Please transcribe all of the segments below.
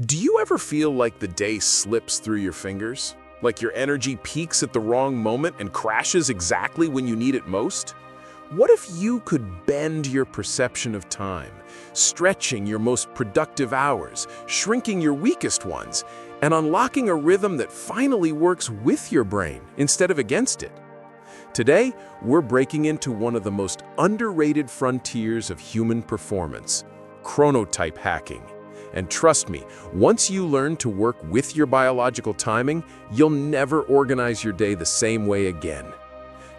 Do you ever feel like the day slips through your fingers? Like your energy peaks at the wrong moment and crashes exactly when you need it most? What if you could bend your perception of time, stretching your most productive hours, shrinking your weakest ones, and unlocking a rhythm that finally works with your brain instead of against it? Today, we're breaking into one of the most underrated frontiers of human performance, chronotype hacking. And trust me, once you learn to work with your biological timing, you'll never organize your day the same way again.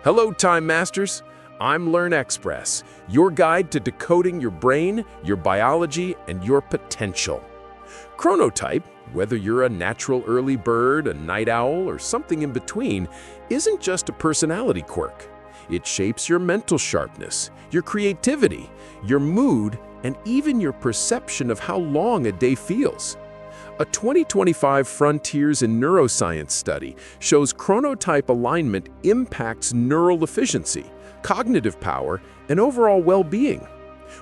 Hello, Time Masters. I'm Learn Express, your guide to decoding your brain, your biology, and your potential. Chronotype, whether you're a natural early bird, a night owl, or something in between, isn't just a personality quirk. It shapes your mental sharpness, your creativity, your mood, and even your perception of how long a day feels. A 2025 Frontiers in Neuroscience study shows chronotype alignment impacts neural efficiency, cognitive power, and overall well-being.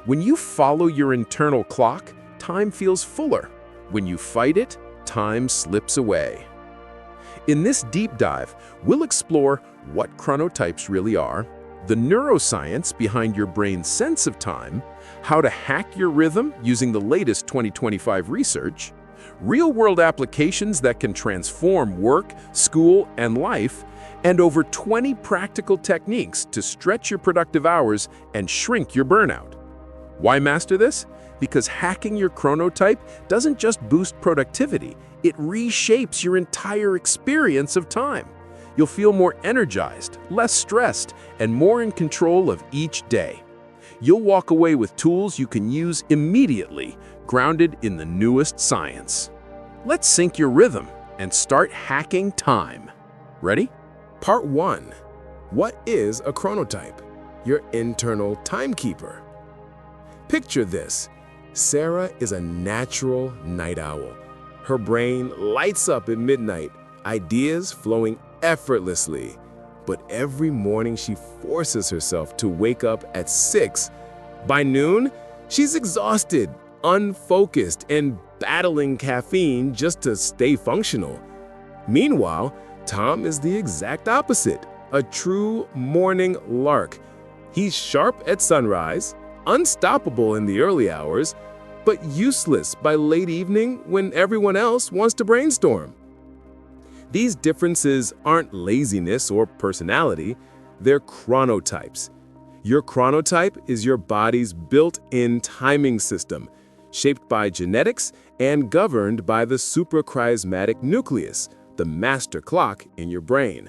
When you follow your internal clock, time feels fuller. When you fight it, time slips away. In this deep dive, we'll explore what chronotypes really are, the neuroscience behind your brain's sense of time, how to hack your rhythm using the latest 2025 research, real-world applications that can transform work, school, and life, and over 20 practical techniques to stretch your productive hours and shrink your burnout. Why master this? Because hacking your chronotype doesn't just boost productivity, it reshapes your entire experience of time. You'll feel more energized, less stressed, and more in control of each day. You'll walk away with tools you can use immediately, grounded in the newest science. Let's sync your rhythm and start hacking time. Ready? Part 1. What is a chronotype? Your internal timekeeper. Picture this. Sarah is a natural night owl. Her brain lights up at midnight, ideas flowing effortlessly. But every morning she forces herself to wake up at 6. By noon, she's exhausted, unfocused, and battling caffeine just to stay functional. Meanwhile, Tom is the exact opposite, a true morning lark. He's sharp at sunrise, unstoppable in the early hours, but useless by late evening when everyone else wants to brainstorm. These differences aren't laziness or personality, they're chronotypes. Your chronotype is your body's built-in timing system, shaped by genetics and governed by the suprachiasmatic nucleus, the master clock in your brain.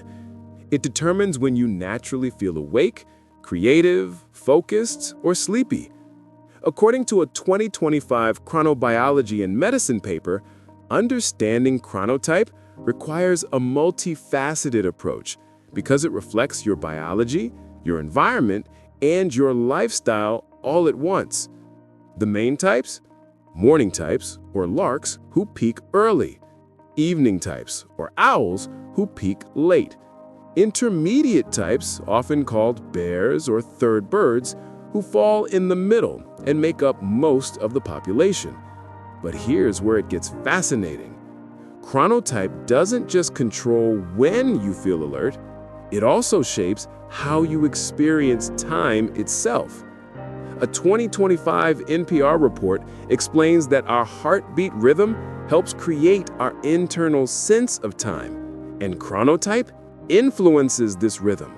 It determines when you naturally feel awake, creative, focused, or sleepy. According to a 2025 Chronobiology and Medicine paper, understanding chronotype requires a multifaceted approach because it reflects your biology, your environment, and your lifestyle all at once. The main types? Morning types, or larks, who peak early. Evening types, or owls, who peak late. Intermediate types, often called bears or third birds, who fall in the middle and make up most of the population. But here's where it gets fascinating. Chronotype doesn't just control when you feel alert, it also shapes how you experience time itself. A 2025 NPR report explains that our heartbeat rhythm helps create our internal sense of time, and chronotype influences this rhythm.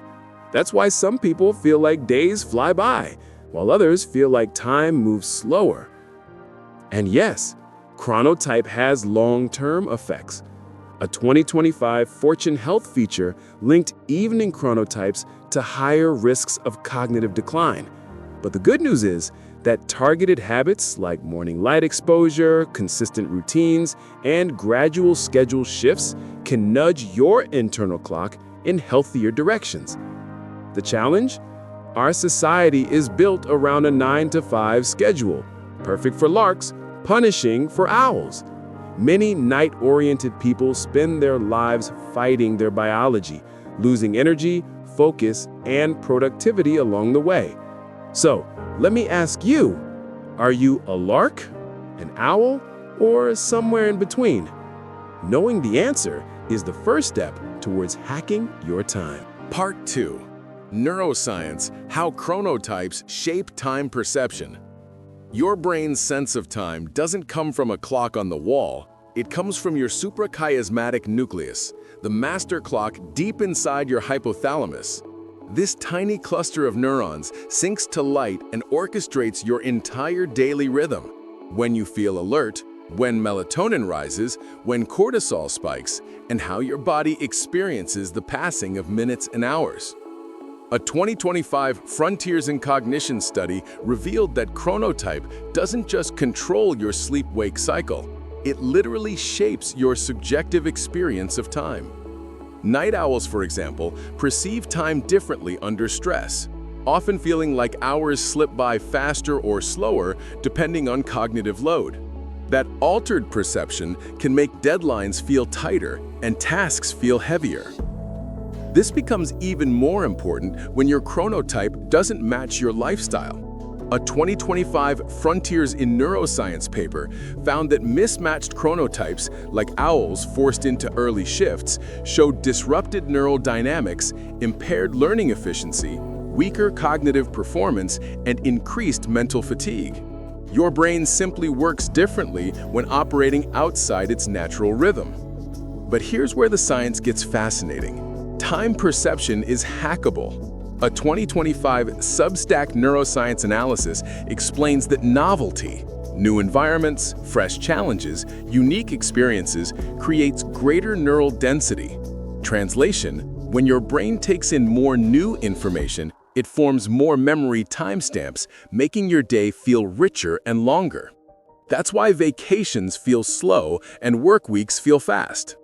That's why some people feel like days fly by, while others feel like time moves slower. And yes, chronotype has long-term effects. A 2025 Fortune Health feature linked evening chronotypes to higher risks of cognitive decline. But the good news is that targeted habits like morning light exposure, consistent routines, and gradual schedule shifts can nudge your internal clock in healthier directions. The challenge? Our society is built around a 9-to-5 schedule, perfect for larks, punishing for owls. Many night-oriented people spend their lives fighting their biology, losing energy, focus, and productivity along the way. So, let me ask you, are you a lark, an owl, or somewhere in between? Knowing the answer is the first step towards hacking your time. Part 2. Neuroscience: How Chronotypes Shape Time Perception. Your brain's sense of time doesn't come from a clock on the wall. It comes from your suprachiasmatic nucleus, the master clock deep inside your hypothalamus. This tiny cluster of neurons syncs to light and orchestrates your entire daily rhythm. When you feel alert, when melatonin rises, when cortisol spikes, and how your body experiences the passing of minutes and hours. A 2025 Frontiers in Cognition study revealed that Chronotype doesn't just control your sleep-wake cycle, it literally shapes your subjective experience of time. Night owls, for example, perceive time differently under stress, often feeling like hours slip by faster or slower depending on cognitive load. That altered perception can make deadlines feel tighter and tasks feel heavier. This becomes even more important when your chronotype doesn't match your lifestyle. A 2025 Frontiers in Neuroscience paper found that mismatched chronotypes, like owls forced into early shifts, showed disrupted neural dynamics, impaired learning efficiency, weaker cognitive performance, and increased mental fatigue. Your brain simply works differently when operating outside its natural rhythm. But here's where the science gets fascinating. Time perception is hackable. A 2025 Substack neuroscience analysis explains that novelty, new environments, fresh challenges, unique experiences creates greater neural density. Translation: when your brain takes in more new information, it forms more memory timestamps, making your day feel richer and longer. That's why vacations feel slow and work weeks feel fast.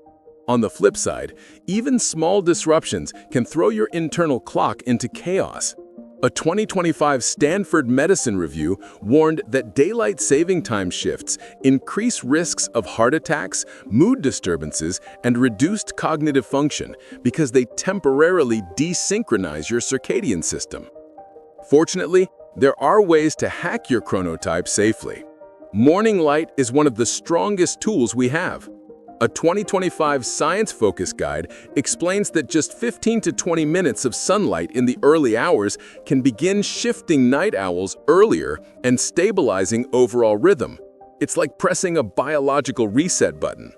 On the flip side, even small disruptions can throw your internal clock into chaos. A 2025 Stanford Medicine review warned that daylight saving time shifts increase risks of heart attacks, mood disturbances, and reduced cognitive function because they temporarily desynchronize your circadian system. Fortunately, there are ways to hack your chronotype safely. Morning light is one of the strongest tools we have. A 2025 Science Focus guide explains that just 15 to 20 minutes of sunlight in the early hours can begin shifting night owls earlier and stabilizing overall rhythm. It's like pressing a biological reset button.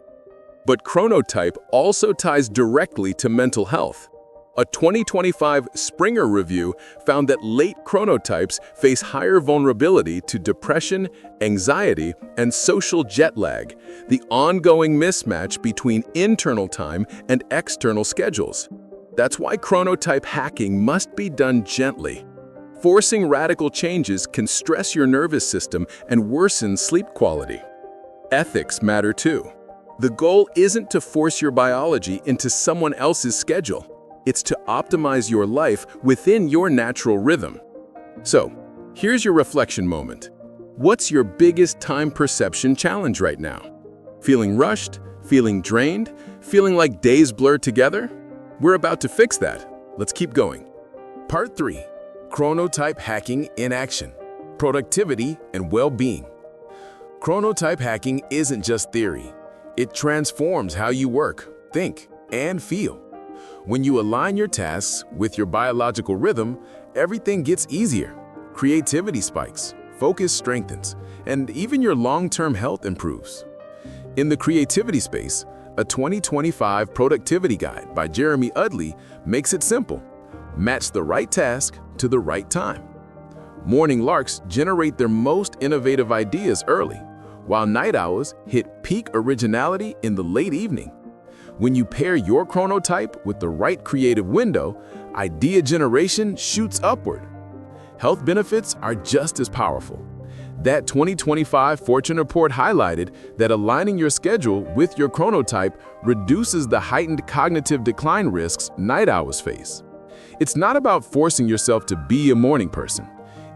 But chronotype also ties directly to mental health. A 2025 Springer review found that late chronotypes face higher vulnerability to depression, anxiety, and social jet lag, the ongoing mismatch between internal time and external schedules. That's why chronotype hacking must be done gently. Forcing radical changes can stress your nervous system and worsen sleep quality. Ethics matter too. The goal isn't to force your biology into someone else's schedule. It's to optimize your life within your natural rhythm. So, here's your reflection moment. What's your biggest time perception challenge right now? Feeling rushed? Feeling drained? Feeling like days blur together? We're about to fix that. Let's keep going. Part 3. Chronotype hacking in action. Productivity and well-being. Chronotype hacking isn't just theory. It transforms how you work, think, and feel. When you align your tasks with your biological rhythm, everything gets easier. Creativity spikes, focus strengthens, and even your long-term health improves. In the creativity space, a 2025 productivity guide by Jeremy Udley makes it simple. Match the right task to the right time. Morning larks generate their most innovative ideas early, while night owls hit peak originality in the late evening. When you pair your chronotype with the right creative window, idea generation shoots upward. Health benefits are just as powerful. That 2025 Fortune report highlighted that aligning your schedule with your chronotype reduces the heightened cognitive decline risks night owls face. It's not about forcing yourself to be a morning person.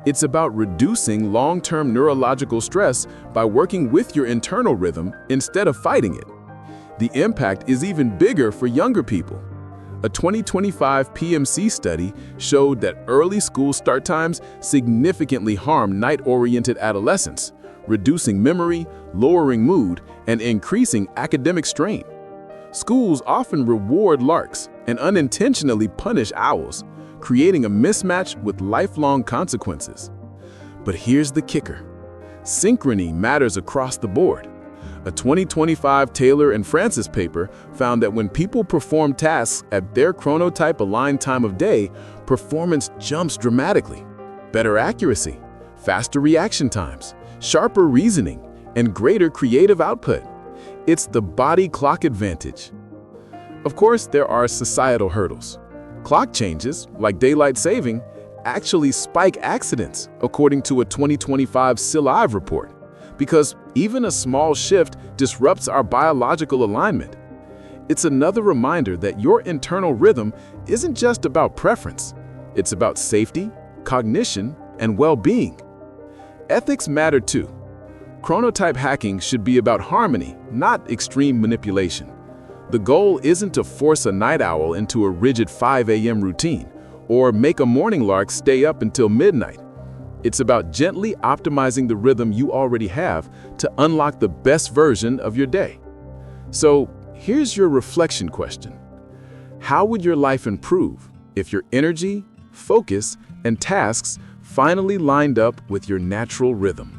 It's about reducing long-term neurological stress by working with your internal rhythm instead of fighting it. The impact is even bigger for younger people. A 2025 PMC study showed that early school start times significantly harm night-oriented adolescents, reducing memory, lowering mood, and increasing academic strain. Schools often reward larks and unintentionally punish owls, creating a mismatch with lifelong consequences. But here's the kicker. Synchrony matters across the board. A 2025 Taylor and Francis paper found that when people perform tasks at their chronotype-aligned time of day, performance jumps dramatically. Better accuracy, faster reaction times, sharper reasoning, and greater creative output. It's the body clock advantage. Of course, there are societal hurdles. Clock changes, like daylight saving, actually spike accidents, according to a 2025 CILIVE report, because even a small shift disrupts our biological alignment. It's another reminder that your internal rhythm isn't just about preference. It's about safety, cognition, and well-being. Ethics matter too. Chronotype hacking should be about harmony, not extreme manipulation. The goal isn't to force a night owl into a rigid 5 a.m. routine or make a morning lark stay up until midnight. It's about gently optimizing the rhythm you already have to unlock the best version of your day. So here's your reflection question. How would your life improve if your energy, focus, and tasks finally lined up with your natural rhythm?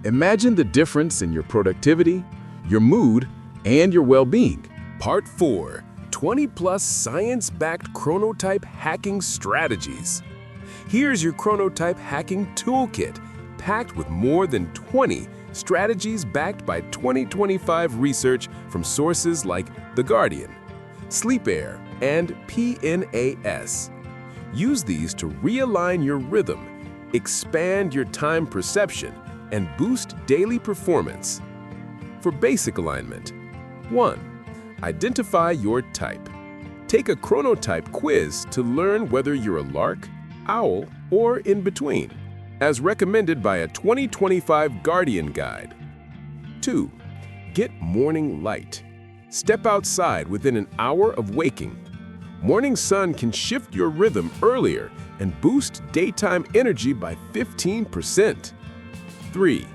Imagine the difference in your productivity, your mood, and your well-being. Part 4. 20-plus science-backed chronotype hacking strategies. Here's your chronotype hacking toolkit, packed with more than 20 strategies backed by 2025 research from sources like The Guardian, Sleep Air, and PNAS. Use these to realign your rhythm, expand your time perception, and boost daily performance. For basic alignment, 1. Identify your type. Take a chronotype quiz to learn whether you're a lark, owl, or in between, as recommended by a 2025 Guardian guide. 2. Get morning light. Step outside within an hour of waking. Morning sun can shift your rhythm earlier and boost daytime energy by 15%. 3.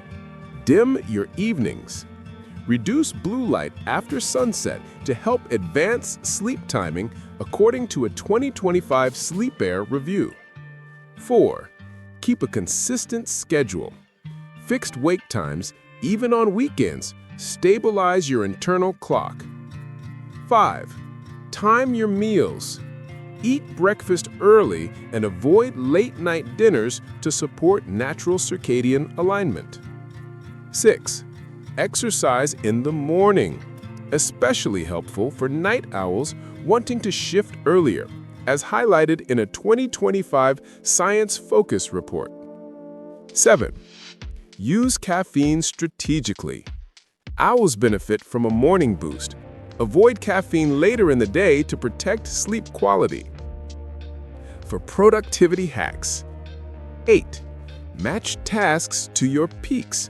Dim your evenings. Reduce blue light after sunset to help advance sleep timing according to a 2025 Sleep Air review. 4. Keep a consistent schedule. Fixed wake times, even on weekends, stabilize your internal clock. 5. Time your meals. Eat breakfast early and avoid late-night dinners to support natural circadian alignment. 6. Exercise in the morning, especially helpful for night owls wanting to shift earlier, as highlighted in a 2025 Science Focus report. 7. Use caffeine strategically. Owls benefit from a morning boost. Avoid caffeine later in the day to protect sleep quality. For productivity hacks. 8. Match tasks to your peaks.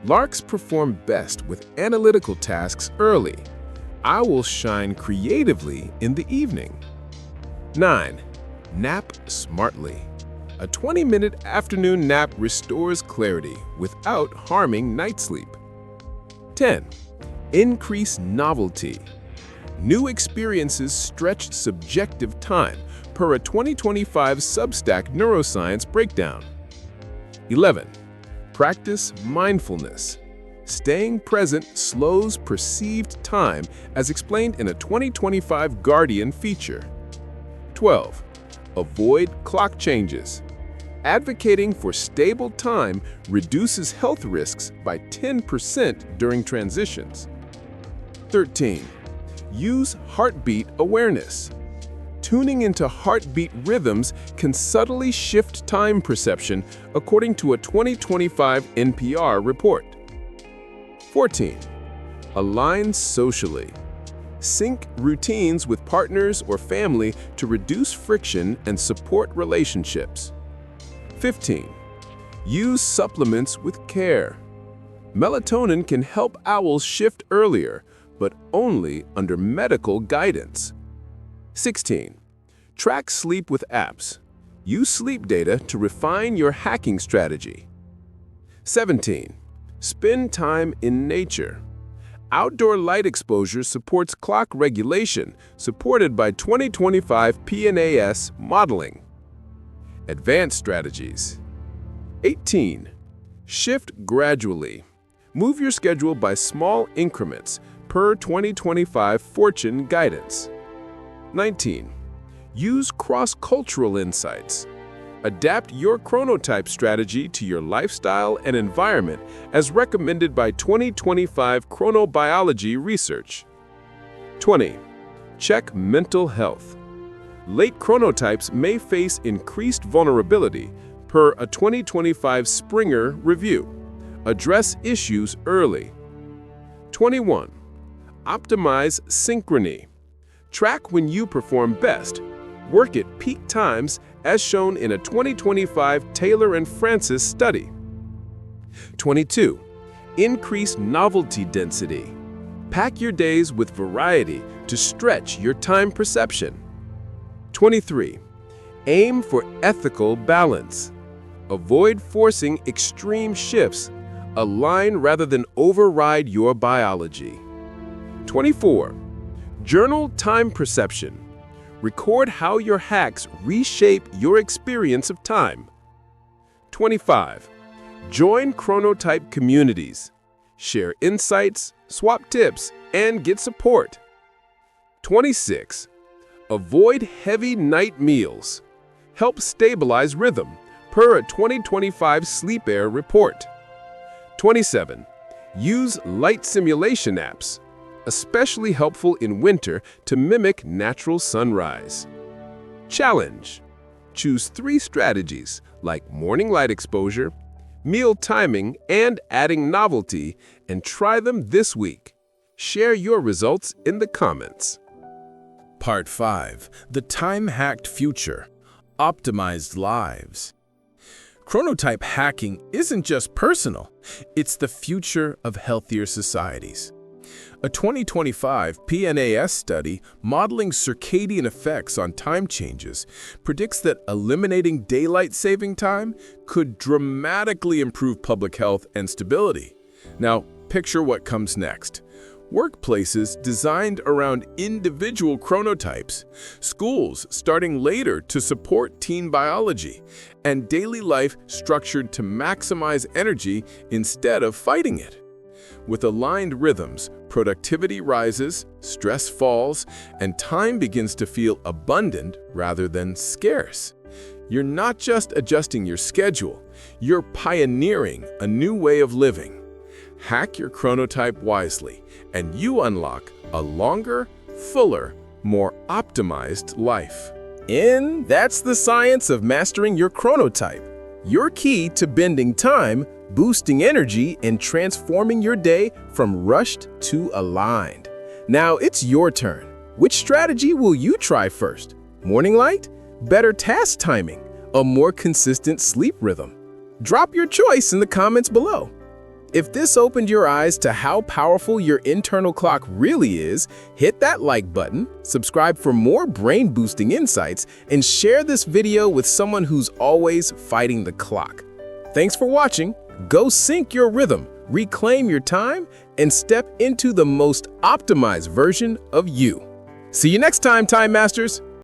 Larks perform best with analytical tasks early. Owls shine creatively in the evening. 9. Nap smartly. A 20-minute afternoon nap restores clarity without harming night sleep. 10. Increase novelty. New experiences stretch subjective time per a 2025 Substack Neuroscience breakdown. 11. Practice mindfulness. Staying present slows perceived time, as explained in a 2025 Guardian feature. 12. Avoid clock changes. Advocating for stable time reduces health risks by 10% during transitions. 13. Use heartbeat awareness. Tuning into heartbeat rhythms can subtly shift time perception, according to a 2025 NPR report. 14. Align socially. Sync routines with partners or family to reduce friction and support relationships. 15. Use supplements with care. Melatonin can help owls shift earlier, but only under medical guidance. 16. Track sleep with apps. Use sleep data to refine your hacking strategy. 17. Spend time in nature. Outdoor light exposure supports clock regulation, supported by 2025 PNAS modeling. Advanced strategies. 18. Shift gradually. Move your schedule by small increments per 2025 Fortune guidance. 19. Use cross-cultural insights. Adapt your chronotype strategy to your lifestyle and environment as recommended by 2025 chronobiology research. 20. Check mental health. Late chronotypes may face increased vulnerability per a 2025 Springer review. Address issues early. 21. Optimize synchrony. Track when you perform best. Work at peak times as shown in a 2025 Taylor and Francis study. 22. Increase novelty density. Pack your days with variety to stretch your time perception. 23. Aim for ethical balance. Avoid forcing extreme shifts. Align rather than override your biology. 24. Journal time perception. Record how your hacks reshape your experience of time. 25. Join chronotype communities. Share insights, swap tips, and get support. 26. Avoid heavy night meals. Help stabilize rhythm, per a 2025 Sleep Air report. 27. Use light simulation apps, especially helpful in winter to mimic natural sunrise. Challenge. Choose 3 strategies like morning light exposure, meal timing, and adding novelty, and try them this week. Share your results in the comments. Part 5. The Time-Hacked Future. Optimized Lives. Chronotype hacking isn't just personal, it's the future of healthier societies. A 2025 PNAS study modeling circadian effects on time changes predicts that eliminating daylight saving time could dramatically improve public health and stability. Now, picture what comes next. Workplaces designed around individual chronotypes, schools starting later to support teen biology, and daily life structured to maximize energy instead of fighting it. With aligned rhythms, productivity rises, stress falls, and time begins to feel abundant rather than scarce. You're not just adjusting your schedule, you're pioneering a new way of living. Hack your chronotype wisely, and you unlock a longer, fuller, more optimized life. And that's the science of mastering your chronotype. Your key to bending time, boosting energy, and transforming your day from rushed to aligned. Now it's your turn. Which strategy will you try first? Morning light? Better task timing? A more consistent sleep rhythm? Drop your choice in the comments below. If this opened your eyes to how powerful your internal clock really is, hit that like button, subscribe for more brain-boosting insights, and share this video with someone who's always fighting the clock. Thanks for watching. Go sync your rhythm, reclaim your time, and step into the most optimized version of you. See you next time, Time Masters!